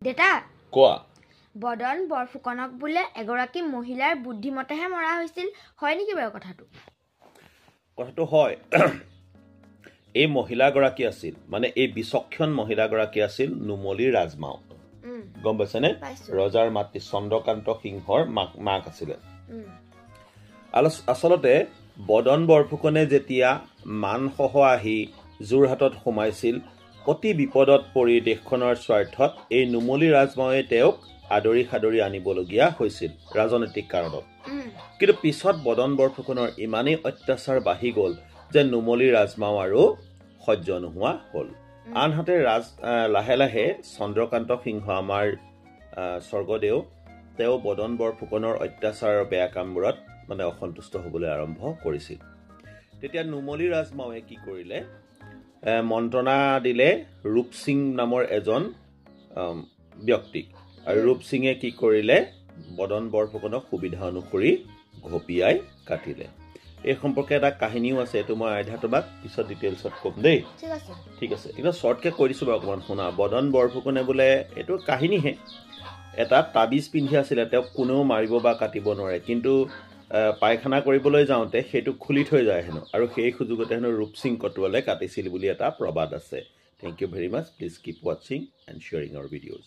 দেতা কোৱা বদন বৰফুকনক বোলে এগৰাকী মহিলাৰ বুদ্ধিমতেহে মৰা হৈছিল হয় নেকি বাৰু কথাটো হয় এই মহিলাগৰাকী আছিল মানে এই বিচক্ষণ মহিলাগৰাকী আছিল নুমলী ৰাজমাও গম পাইছেনে ৰজাৰ মাতৃ চন্দ্ৰকান্ত সিংহৰ মাক আছিলে আচলতে বদন বৰফুকনে যেতিয়া মানসহ আহি যোৰহাটত সোমাইছিল অতি বিপদত পৰি দেশখনৰ স্বাৰ্থত এই নুমলী ৰাজমাৱে তেওঁক আদৰি সাদৰি আনিবলগীয়া হৈছিল ৰাজনৈতিক কাৰণত কিন্তু পিছত বদন বৰফুকনৰ ইমানেই অত্যাচাৰ বাঢ়ি গ'ল যে নুমলী ৰাজমাও আৰু সহ্য নোহোৱা হ'ল আনহাতে লাহে লাহে চন্দ্ৰকান্ত সিংহ আমাৰ স্বৰ্গদেউ তেওঁ বদন বৰফুকনৰ অত্যাচাৰৰ বেয়া কামবোৰত মানে অসন্তুষ্ট হ'বলৈ আৰম্ভ কৰিছিল তেতিয়া নুমলী ৰাজমাৱে কি কৰিলে মন্ত্ৰণা দিলে ৰূপসিং নামৰ এজন ব্যক্তিক আৰু ৰূপসিঙে কি কৰিলে বদন বৰফুকনক সুবিধা অনুসৰি ঘপিয়াই কাটিলে এই সম্পৰ্কে এটা কাহিনীও আছে এটো মই আইধা তোমাক পিছত ডিটেইলছত কম দেই ঠিক আছে কিন্তু শৰ্টকে কৈ দিছো অকমান শুনা বদন বৰফুকনে বোলে এটো কাহিনীহে এটা তাবিজ পিন্ধি আছিলে তেওঁক কোনেও মাৰিব বা কাটিব নোৱাৰে কিন্তু পায়খানা কৰিবলৈ যাওঁতে সেইটো খুলি থৈ যায় হেনো আৰু সেই সুযোগতে হেনো ৰূপসিং কটুৱালে কাটিছিল বুলি এটা প্ৰবাদ আছে thank you very much please keep watching and sharing our videos